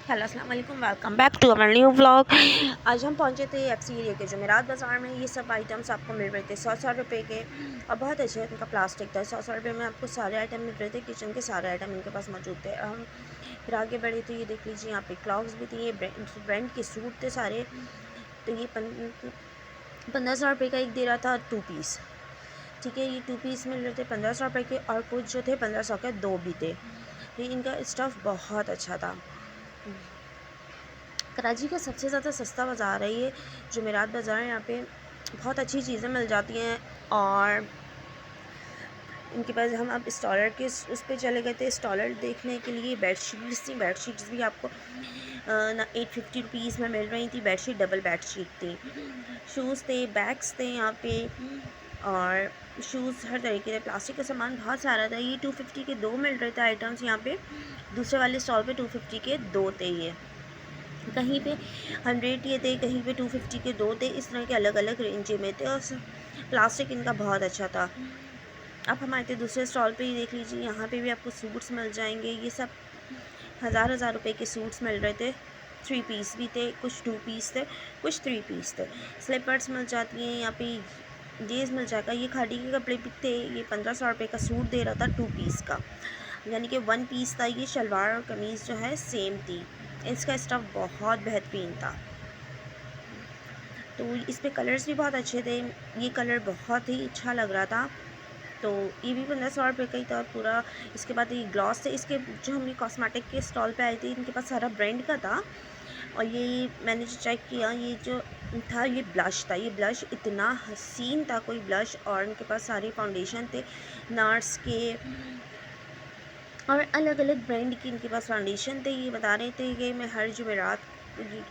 Hello अस्सलाम वालेकुम, welcome back to our new vlog. आज हम पहुंचे थे एफसी एरिया के जुमेरात बाज़ार में। ये सब आइटम्स आपको मिल रहे थे 100 रुपये के और बहुत अच्छे इनका प्लास्टिक था। 100 रुपये में आपको सारे आइटम मिल रहे थे, किचन के सारे आइटम इनके पास मौजूद थे। हम फिर आगे बढ़े थे, ये देख लीजिए यहाँ पे क्लॉक्स भी थी, ये ब्रांड के सूट थे सारे। तो ये 1500 रुपये का एक दे रहा था 2 पीस, ठीक है। ये 2 पीस मिल रहे थे 1500 रुपये के, और कुछ जो थे 1500 के 2 भी थे। ये इनका स्टफ़ बहुत अच्छा था। कराची का सबसे ज़्यादा सस्ता बाज़ार है ये जुमेरात बाज़ार। यहाँ पे बहुत अच्छी चीज़ें मिल जाती हैं। और इनके पास हम अब स्टॉलर के उस पर चले गए थे, स्टॉलर देखने के लिए। बेडशीट्स थी, बेडशीट्स भी आपको ना 850 रुपीज़ में मिल रही थी। बेडशीट डबल बेडशीट थी। शूज़ थे, बैग्स थे यहाँ पे, और शूज़ हर तरीके के। प्लास्टिक का सामान बहुत सारा था। ये 250 के 2 मिल रहे थे आइटम्स यहाँ पे। दूसरे वाले स्टॉल पे 250 के 2 थे। ये कहीं पे 100 ये थे, कहीं पे 250 के 2 थे। इस तरह के अलग अलग रेंज में थे और प्लास्टिक इनका बहुत अच्छा था। अब हम आए थे दूसरे स्टॉल पे, ही देख लीजिए यहाँ पे भी आपको सूट्स मिल जाएंगे। ये सब हज़ार रुपए के सूट्स मिल रहे थे। 3 पीस भी थे, कुछ 2 पीस थे, कुछ 3 पीस थे। स्लीपर्स मिल जाती हैं यहाँ पे, जीन्स मिल जाएगा। ये खादी के कपड़े भी थे। ये 1500 रुपये का सूट दे रहा था 2 पीस का, यानी कि 1 पीस था। ये शलवार और कमीज़ जो है सेम थी। इसका स्टफ़ बहुत बेहतरीन था। तो इस पे कलर्स भी बहुत अच्छे थे। ये कलर बहुत ही अच्छा लग रहा था। तो ये भी 1500 रुपये का ही था पूरा। इसके बाद ये ग्लॉस थे। इसके जो हम कॉस्मेटिक के स्टॉल पे आए थे, इनके पास सारा ब्रांड का था। और ये मैंने जो चेक किया, ये जो था ये ब्लश था। ये ब्लश इतना हसीन था, कोई ब्लश। और इनके पास सारे फाउंडेशन थे नार्स के, और अलग अलग ब्रांड की इनके पास फाउंडेशन थे। ये बता रहे थे कि मैं हर जुमेरात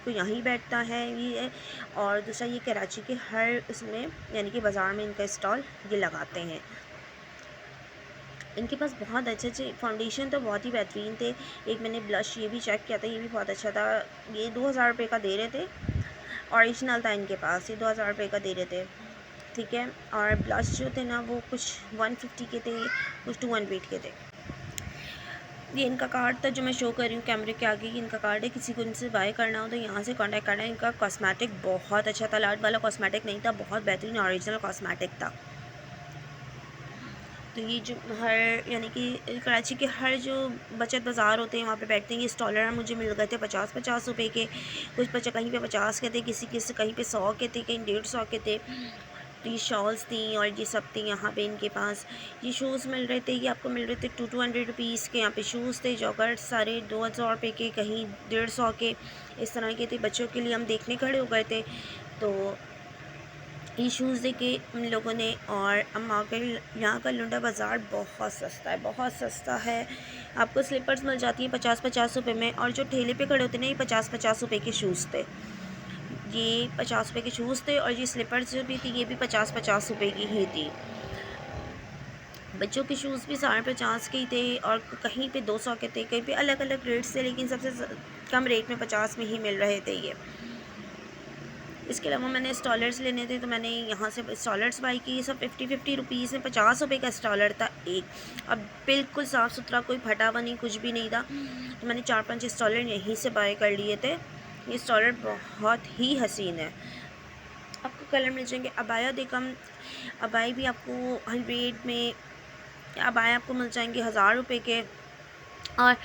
को यहीं बैठता है ये। और दूसरा ये कराची के हर इसमें यानी कि बाज़ार में इनका स्टॉल ये लगाते हैं। इनके पास बहुत अच्छे अच्छे फाउंडेशन तो बहुत ही बेहतरीन थे। एक मैंने ब्लश ये भी चेक किया था, ये भी बहुत अच्छा था। ये 2000 रुपये का दे रहे थे, ओरिजिनल था इनके पास। ये 2000 रुपये का दे रहे थे, ठीक है। और ब्लश जो थे ना वो कुछ 150 के थे, कुछ 200 के थे। ये इनका कार्ड था जो मैं शो कर रही हूँ कैमरे के आगे। इनका कार्ड है, किसी को इनसे बाय करना हो तो यहाँ से कांटेक्ट करना है। इनका कॉस्मेटिक बहुत अच्छा था, लाट वाला कॉस्मेटिक नहीं था, बहुत बेहतरीन ओरिजिनल कॉस्मेटिक था। तो ये जो हर यानी कि कराची के हर जो बचत बाज़ार होते हैं वहाँ पे बैठते हैं। ये स्टॉलर मुझे मिल गए थे 50-50 रुपये के। कुछ कहीं पे 50 के थे, किसी कहीं पे 100 के थे, कहीं 150 के थे। तो ये शॉल्स थी और ये सब थी यहाँ पे इनके पास। ये शूज़ मिल रहे थे, ये आपको मिल रहे थे 200 रुपीज़ के। यहाँ पे शूज़ थे, जॉगर्स सारे 2000 रुपये के, कहीं 150 के, इस तरह के थे। बच्चों के लिए हम देखने खड़े हो गए थे, तो ये शूज़ देखे उन लोगों ने। और अम्मा के यहाँ का लुंडा बाज़ार बहुत सस्ता है, बहुत सस्ता है। आपको स्लीपर्स मिल जाती हैं 50-50 रुपये में। और जो ठेले पे खड़े होते हैं ना, ये 50-50 रुपये के शूज़ थे। ये 50 रुपये के शूज़ थे। और ये स्लीपर्स जो भी थी ये भी 50-50 रुपये की ही थी। बच्चों के शूज़ भी 50 के ही थे, और कहीं पे 200 के थे, कहीं पे अलग अलग रेट्स थे, लेकिन सबसे कम रेट में 50 में ही मिल रहे थे ये। इसके अलावा मैंने स्टॉलर्स लेने थे, तो मैंने यहाँ से स्टॉलर्स बाई की। सब 50-50 रुपीज़ में 50 रुपये का स्टॉलर था एक। अब बिल्कुल साफ़ सुथरा, कोई फटा हुआ नहीं, कुछ भी नहीं था। तो मैंने 4-5 स्टॉलर यहीं से बाय कर लिए थे। ये स्टॉलर बहुत ही हसीन है। आपको कलर मिल जाएंगे। अबाया देखम, अबाई भी आपको 100 में, अबाया आपको मिल जाएंगे 1000 रुपये के। और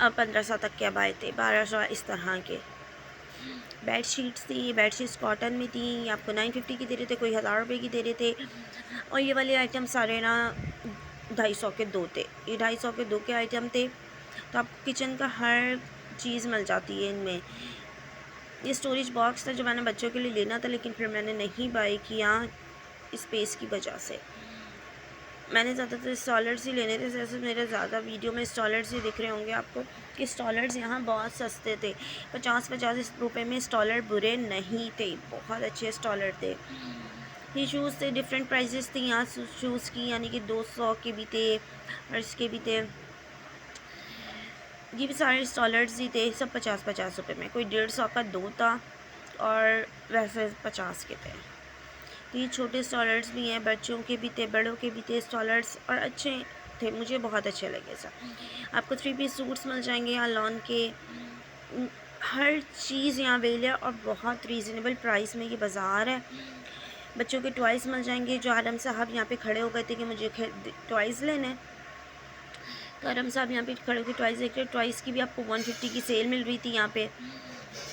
1500 तक के अबाए थे, 1200 इस तरह के। बेड शीट्स थी, ये बेड शीट्स कॉटन में थी। ये आपको 950 की दे रहे थे, कोई 1000 रुपये की दे रहे थे। और ये वाले आइटम सारे ना 250 के 2 थे। ये 250 के 2 के आइटम थे। तो आपको किचन का हर चीज़ मिल जाती है इनमें। ये स्टोरेज बॉक्स था जो मैंने बच्चों के लिए लेना था, लेकिन फिर मैंने नहीं बाय किया स्पेस की वजह से। मैंने ज़्यादातर स्टॉलर्स ही लेने थे। जैसे मेरे ज़्यादा वीडियो में स्टॉलर्स ही दिख रहे होंगे आपको कि स्टॉलर्स यहाँ बहुत सस्ते थे। 50-50 रुपये में स्टॉलर बुरे नहीं थे, बहुत अच्छे स्टॉलर थे। ये शूज़ थे, डिफरेंट प्राइजेस थी यहाँ शूज़ की, यानी कि 200 के भी थे और इसके भी थे। ये भी सारे स्टॉलर्स ही थे, सब 50-50 रुपये में। कोई 150 का 2 था और वैसे 50 के थे। तो ये छोटे स्टॉलर्स भी हैं, बच्चों के भी थे, बड़ों के भी थे स्टॉलर्स, और अच्छे थे, मुझे बहुत अच्छे लगे सब। आपको 3 पीस सूट्स मिल जाएंगे यहाँ लॉन के। हर चीज़ यहाँ अवेल है और बहुत रीज़नेबल प्राइस में ये बाज़ार है। बच्चों के टॉयज़ मिल जाएंगे। जो आलम साहब यहाँ पे खड़े हो गए थे कि मुझे टॉयज़ लेने, तो आलम साहब यहाँ पे खड़े होकर टॉयज़ देख रहे। टॉयज़ की भी आपको 150 की सेल मिल रही थी यहाँ पे।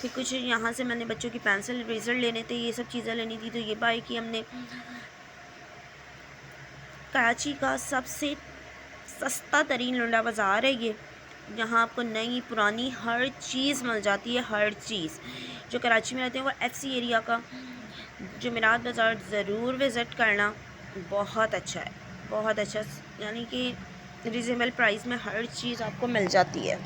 फिर कुछ यहाँ से मैंने बच्चों की पेंसिल इरेज़र लेने थे, ये सब चीज़ें लेनी थी, तो ये बाई की हमने। कराची का सबसे सस्ता तरीन लुंडा बाज़ार है ये, जहाँ आपको नई पुरानी हर चीज़ मिल जाती है। हर चीज़ जो कराची में रहते हैं वो FC एरिया का जुमेरात बाज़ार ज़रूर विज़िट करना, बहुत अच्छा है, बहुत अच्छा। यानी कि रिजनेबल प्राइस में हर चीज़ आपको मिल जाती है।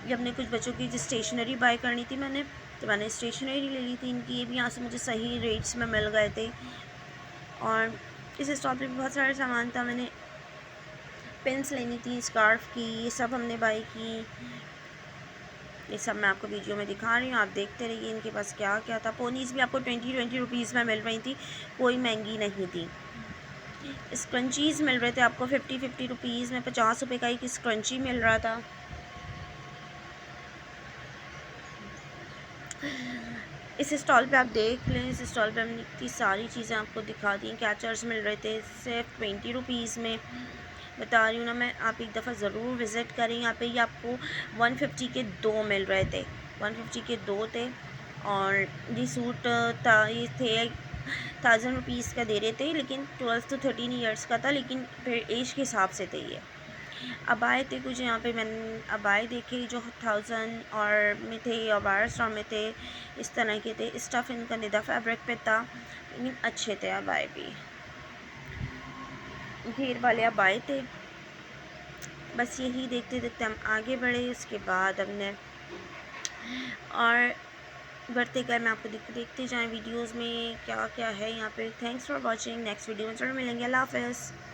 जब हमने कुछ बच्चों की स्टेशनरी बाय करनी थी मैंने, तो मैंने स्टेशनरी ले ली थी इनकी। ये भी यहाँ से मुझे सही रेट्स में मिल गए थे। और इस स्टॉल पे भी बहुत सारा सामान था। मैंने पेन्स लेनी थी, स्कार्फ की, ये सब हमने बाय की। ये सब मैं आपको वीडियो में दिखा रही हूँ, आप देखते रहिए। इनके पास क्या क्या था। पोनीस भी आपको 20 रुपीज़ में मिल रही थी, कोई महंगी नहीं थी। स्क्रंचीज़ मिल रहे थे आपको 50 रुपीज़ में। 50 रुपये का एक स्क्रंची मिल रहा था। इस स्टॉल पे आप देख लें, इस स्टॉल पे हमने इतनी सारी चीज़ें आपको दिखा दी। कैचर्स मिल रहे थे सिर्फ 20 रुपीज़ में। बता रही हूँ ना मैं, आप एक दफ़ा ज़रूर विज़िट करें। यहाँ पे ये आपको 150 के 2 मिल रहे थे, 150 के 2 थे। और ये सूट था, ये थे 1000 रुपीज़ का दे रहे थे, लेकिन 12 to 13 ईयर्स का था, लेकिन फिर एज के हिसाब से थे ये। अब आए थे कुछ यहाँ पे, मैंने अब आए देखे जो 1000 और में थे या 1200 में थे, इस तरह के थे। स्टफ़ इनका निदा फैब्रिक पे था, लेकिन अच्छे थे। अब आए भी घेर वाले अब आए थे। बस यही देखते देखते हम आगे बढ़े। उसके बाद हमने और बढ़ते गए, मैं आपको देखते जाएँ वीडियोज़ में क्या क्या है यहाँ पे। Thanks for watching. Next video में ज़रूर मिलेंगे। अल्लाह हाफ़िज़।